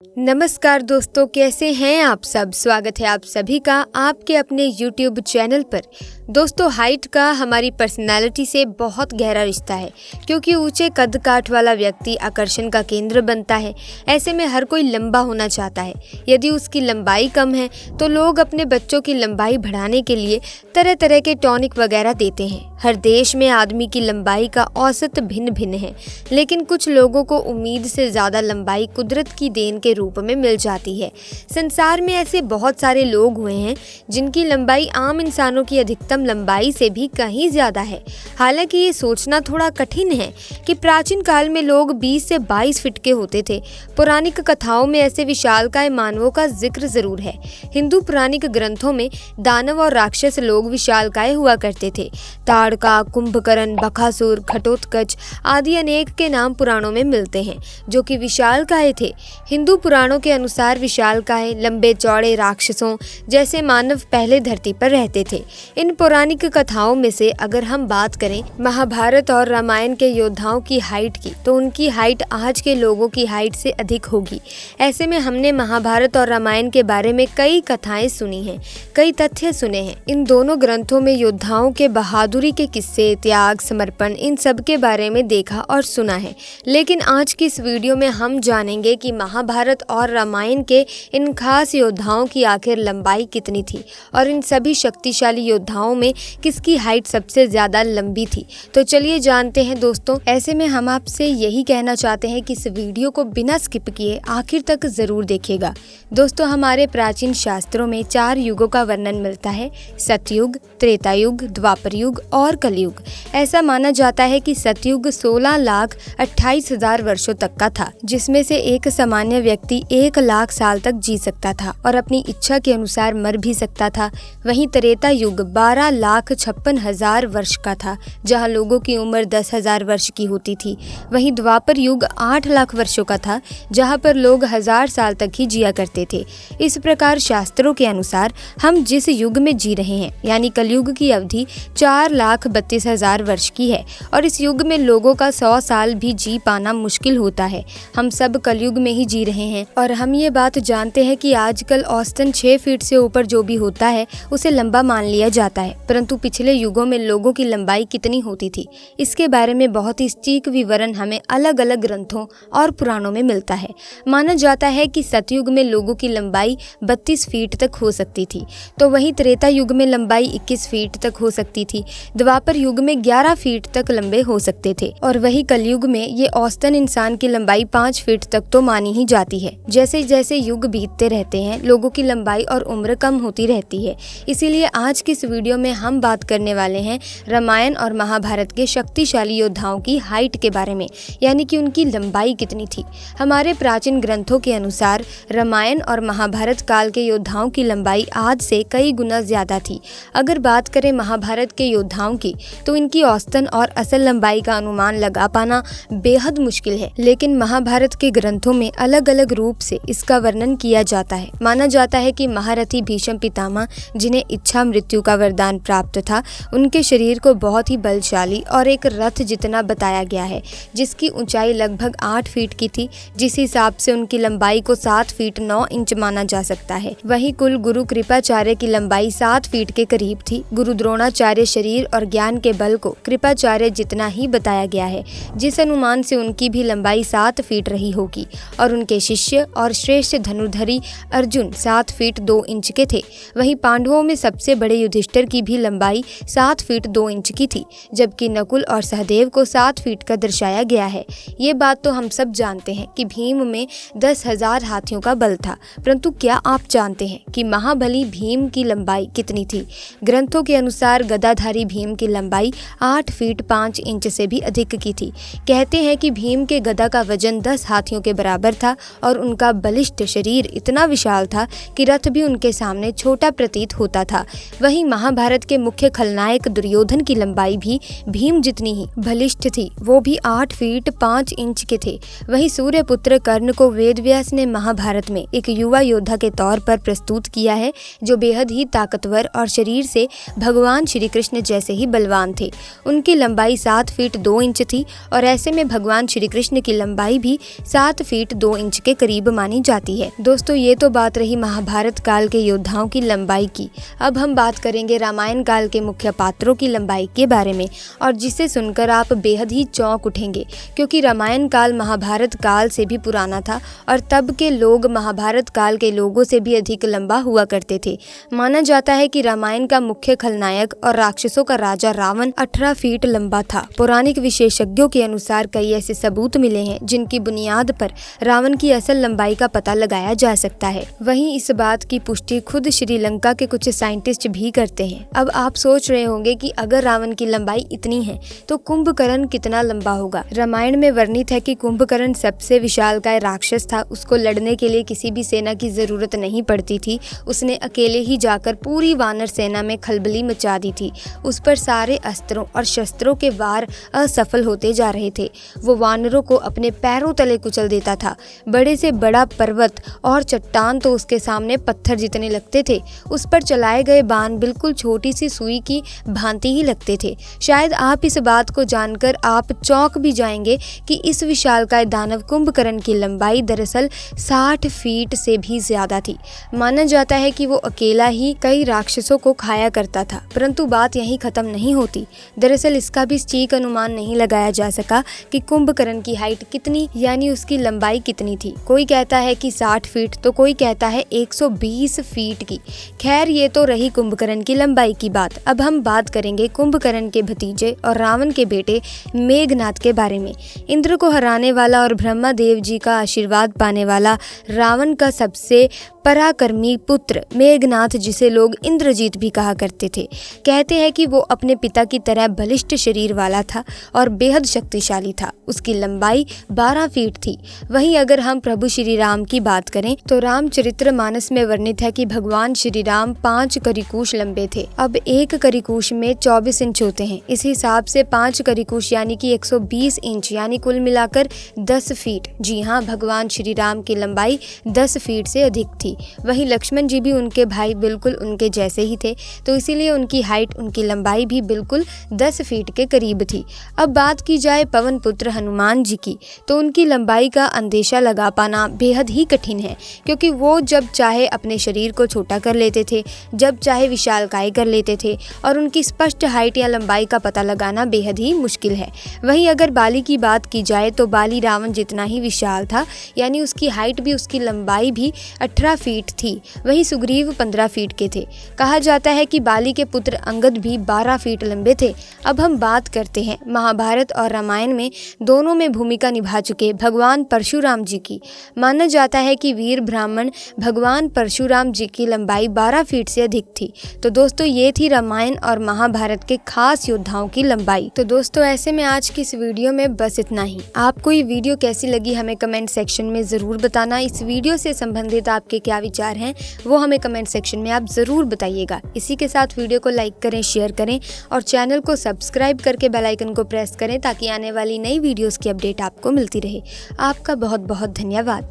नमस्कार दोस्तों, कैसे हैं आप सब। स्वागत है आप सभी का आपके अपने YouTube चैनल पर। दोस्तों, हाइट का हमारी पर्सनालिटी से बहुत गहरा रिश्ता है, क्योंकि ऊंचे कद काठ वाला व्यक्ति आकर्षण का केंद्र बनता है। ऐसे में हर कोई लंबा होना चाहता है। यदि उसकी लंबाई कम है तो लोग अपने बच्चों की लंबाई बढ़ाने के लिए तरह तरह के टॉनिक वगैरह देते हैं। हर देश में आदमी की लंबाई का औसत भिन्न भिन्न है, लेकिन कुछ लोगों को उम्मीद से ज़्यादा लंबाई कुदरत की देन के रूप में मिल जाती है। संसार में ऐसे बहुत सारे लोग हुए हैं जिनकी लंबाई आम इंसानों की अधिकतम लंबाई से भी कहीं ज़्यादा है। हालांकि ये सोचना थोड़ा कठिन है कि प्राचीन काल में लोग 20 से 22 फीट के होते थे। पौराणिक कथाओं में ऐसे विशालकाय मानवों का जिक्र जरूर है। हिंदू पौराणिक ग्रंथों में दानव और राक्षस लोग विशालकाय हुआ करते थे। ताड़का, कुंभकर्ण, बकासुर, घटोत्कच आदि अनेक के नाम पुराणों में मिलते हैं जो कि विशालकाय थे। हिंदू पुराणों के अनुसार विशालकाय लंबे चौड़े राक्षसों जैसे मानव पहले धरती पर रहते थे। इन पौराणिक कथाओं में से अगर हम बात करें महाभारत और रामायण के योद्धाओं की हाइट की, तो उनकी हाइट आज के लोगों की हाइट से अधिक होगी। ऐसे में हमने महाभारत और रामायण के बारे में कई कथाएं सुनी हैं, कई तथ्य सुने हैं। इन दोनों ग्रंथों में योद्धाओं के बहादुरी के किस्से, त्याग, समर्पण, इन सब के बारे में देखा और सुना है। लेकिन आज की इस वीडियो में हम जानेंगे कि महाभारत और रामायण के इन खास योद्धाओं की आखिर लंबाई कितनी थी और इन सभी शक्तिशाली योद्धाओं में किसकी हाइट सबसे ज्यादा लंबी थी। तो चलिए जानते हैं दोस्तों। ऐसे में हम आपसे यही कहना चाहते हैं कि इस वीडियो को बिना स्किप किए आखिर तक जरूर देखिएगा। दोस्तों, हमारे प्राचीन शास्त्रों में 4 युगों का वर्णन मिलता है: सतयुग, त्रेता युग, द्वापर युग और कलयुग। ऐसा माना जाता है कि सतयुग 16,28,000 वर्षों तक का था, जिसमें से एक सामान्य व्यक्ति 1 लाख साल तक जी सकता था और अपनी इच्छा के अनुसार मर भी सकता था। वहीं त्रेता युग 12,56,000 वर्ष का था, जहां लोगों की उम्र 10,000 वर्ष की होती थी। वहीं द्वापर युग 8 लाख वर्षों का था, जहां पर लोग 1000 साल तक ही जिया करते थे। इस प्रकार शास्त्रों के अनुसार हम जिस युग में जी रहे हैं, यानी कलयुग की अवधि 4,32,000 वर्ष की है और इस युग में लोगों का 100 साल भी जी पाना मुश्किल होता है। हम सब कलयुग में ही जी रहे हैं और हम ये बात जानते हैं कि आजकल औसतन 6 फीट से ऊपर जो भी होता है उसे लंबा मान लिया जाता है। परंतु पिछले युगों में लोगों की लंबाई कितनी होती थी, इसके बारे में बहुत ही सटीक विवरण हमें अलग अलग ग्रंथों और पुराणों में मिलता है। माना जाता है कि सतयुग में लोगों की लंबाई 32 फीट तक हो सकती थी, तो वहीं त्रेता युग में लंबाई 21 फीट तक हो सकती थी। द्वापर युग में 11 फीट तक लंबे हो सकते थे और वही कलयुग में ये औसतन इंसान की लंबाई 5 फीट तक तो मानी ही जाती है। जैसे जैसे युग बीतते रहते हैं, लोगों की लंबाई और उम्र कम होती रहती है। इसीलिए आज की इस वीडियो में हम बात करने वाले हैं रामायण और महाभारत के शक्तिशाली योद्धाओं की हाइट के बारे में, यानी कि उनकी लंबाई कितनी थी। हमारे प्राचीन ग्रंथों के अनुसार रामायण और महाभारत काल के योद्धाओं की लंबाई आज से कई गुना ज्यादा थी। अगर बात करें महाभारत के योद्धाओं की, तो इनकी औसतन और असल लंबाई का अनुमान लगा पाना बेहद मुश्किल है। लेकिन महाभारत के ग्रंथों में अलग अलग रूप से इसका वर्णन किया जाता है। माना जाता है कि महारथी भीष्म पितामह, जिन्हें इच्छा मृत्यु का वरदान प्राप्त था, उनके शरीर को बहुत ही बलशाली और एक रथ जितना बताया गया है, जिसकी ऊंचाई लगभग 8 फीट की थी। जिस हिसाब से उनकी लंबाई को 7 फीट 9 इंच माना जा सकता है। वहीं कुल गुरु कृपाचार्य की लंबाई 7 फीट के करीब थी। गुरु द्रोणाचार्य शरीर और ज्ञान के बल को कृपाचार्य जितना ही बताया गया है, जिस अनुमान से उनकी भी लंबाई 7 फीट रही होगी। और उनके शिष्य और श्रेष्ठ धनुर्धरी अर्जुन 7 फीट 2 इंच के थे। वहीं पांडवों में सबसे बड़े युधिष्ठिर की भी लंबाई 7 फीट 2 इंच की थी, जबकि नकुल और सहदेव को 7 फीट का दर्शाया गया है। ये बात तो हम सब जानते हैं कि भीम में 10,000 हाथियों का बल था, परंतु क्या आप जानते हैं कि महाबली भीम की लंबाई कितनी थी? ग्रंथों के अनुसार गदाधारी भीम की लंबाई 8 फीट 5 इंच से भी अधिक की थी। कहते हैं कि भीम के गदा का वजन 10 हाथियों के बराबर था और उनका बलिष्ठ शरीर इतना विशाल था कि रथ भी उनके सामने छोटा प्रतीत होता था। वहीं महाभारत के मुख्य खलनायक दुर्योधन की लंबाई भी भीम जितनी ही बलिष्ठ थी, वो भी 8 फीट 5 इंच के थे। वहीं सूर्यपुत्र कर्ण को वेदव्यास ने महाभारत में एक युवा योद्धा के तौर पर प्रस्तुत किया है, जो बेहद ही ताकतवर और शरीर से भगवान श्री कृष्ण जैसे ही बलवान थे। उनकी लंबाई 7 फीट 2 इंच थी और ऐसे में भगवान श्री कृष्ण की लंबाई भी 7 फीट 2 इंच के करीब मानी जाती है। दोस्तों ये तो बात रही महाभारत काल के योद्धाओं की लंबाई की। अब हम बात करेंगे रामायण काल के मुख्य पात्रों की लंबाई के बारे में, और जिसे सुनकर आप बेहद ही चौंक उठेंगे, क्योंकि रामायण काल महाभारत काल से भी पुराना था और तब के लोग महाभारत काल के लोगों से भी अधिक लंबा हुआ करते थे। माना जाता है कि रामायण का मुख्य खलनायक और राक्षसों का राजा रावण 18 फीट लंबा था। पौराणिक विशेषज्ञों के अनुसार कई ऐसे सबूत मिले हैं जिनकी बुनियाद पर रावण की असल लंबाई का पता लगाया जा सकता है। वहीं इस बात की पुष्टि खुद श्रीलंका के कुछ साइंटिस्ट भी करते हैं। अब आप सोच रहे होंगे कि अगर रावण की लंबाई इतनी है तो कुंभकर्ण कितना लंबा होगा। रामायण में वर्णित है कि कुंभकर्ण सबसे विशालकाय राक्षस था। उसको लड़ने के लिए किसी भी सेना की जरूरत नहीं पड़ती थी। उसने अकेले ही जाकर पूरी वानर सेना में खलबली मचा दी थी। उस पर सारे अस्त्रों और शस्त्रों के वार असफल होते जा रहे थे। वो वानरों को अपने पैरों तले कुचल देता था। बड़े से बड़ा पर्वत और चट्टान तो उसके सामने पत्थर जितने लगते थे। उस पर चलाए गए बाण बिल्कुल छोटी सी सुई की भांति ही लगते थे। शायद आप इस बात को जानकर आप चौंक भी जाएंगे कि इस विशालकाय दानव कुंभकर्ण की लंबाई दरअसल 60 फीट से भी ज्यादा थी। माना जाता है कि वो अकेला ही कई राक्षसों को खाया करता था। परंतु बात यहीं खत्म नहीं होती। दरअसल इसका भी सटीक अनुमान नहीं लगाया जा सका कि कुंभकर्ण की हाइट कितनी यानी उसकी लंबाई कितनी थी। कोई कहता है कि 60 फीट तो कोई कहता है 120 फीट की। खैर ये तो रही कुंभकर्ण की लंबाई की बात। अब हम बात करेंगे कुंभकर्ण के भतीजे और रावण के बेटे मेघनाद के बारे में। इंद्र को हराने वाला और ब्रह्मा देव जी का आशीर्वाद पाने वाला रावण का सबसे पराक्रमी पुत्र मेघनाद, जिसे लोग इंद्रजीत भी कहा करते थे, कहते हैं कि वो अपने पिता की तरह बलिष्ठ शरीर वाला था और बेहद शक्तिशाली था। उसकी लंबाई 12 फीट थी। वहीं अगर हम प्रभु श्री राम की बात करें तो रामचरितमानस में वर्णित है कि भगवान श्री राम 5 करिकुश लंबे थे। अब एक करिकुश में 24 इंच होते हैं। इस हिसाब से 5 करिकुश यानी कि 120 इंच यानी कुल मिलाकर 10 फीट। जी हाँ, भगवान श्री राम की लंबाई 10 फीट से अधिक थी। वहीं लक्ष्मण जी भी उनके भाई बिल्कुल उनके जैसे ही थे, तो इसीलिए उनकी हाइट, उनकी लंबाई भी बिल्कुल 10 फीट के करीब थी। अब बात की जाए पवन पुत्र हनुमान जी की, तो उनकी लंबाई का अंदेशा लगा पाना बेहद ही कठिन है, क्योंकि वो जब चाहे अपने शरीर को छोटा कर लेते थे, जब चाहे विशालकाय कर लेते थे, और उनकी स्पष्ट हाइट या लंबाई का पता लगाना बेहद ही मुश्किल है। वहीं अगर बाली की बात की जाए तो बाली रावण जितना ही विशाल था, यानी उसकी हाइट भी उसकी लंबाई भी 18 फीट थी। वहीं सुग्रीव 15 फीट के थे। कहा जाता है कि बाली के पुत्र अंगद भी 12 फीट लंबे थे। अब हम बात करते हैं महाभारत और रामायण में दोनों में भूमिका निभा चुके भगवान परशुराम जी की। माना जाता है कि वीर ब्राह्मण भगवान परशुराम जी की लंबाई 12 फीट से अधिक थी। तो दोस्तों ये थी रामायण और महाभारत के खास योद्धाओं की लंबाई। तो दोस्तों ऐसे में आज की इस वीडियो में बस इतना ही। आपको ये वीडियो कैसी लगी हमें कमेंट सेक्शन में ज़रूर बताना। इस वीडियो से संबंधित आपके क्या विचार हैं वो हमें कमेंट सेक्शन में आप ज़रूर बताइएगा। इसी के साथ वीडियो को लाइक करें, शेयर करें और चैनल को सब्सक्राइब करके बेल आइकन को प्रेस करें ताकि आने वाली नई वीडियोस की अपडेट आपको मिलती रहे। आपका बहुत बहुत धन्यवाद।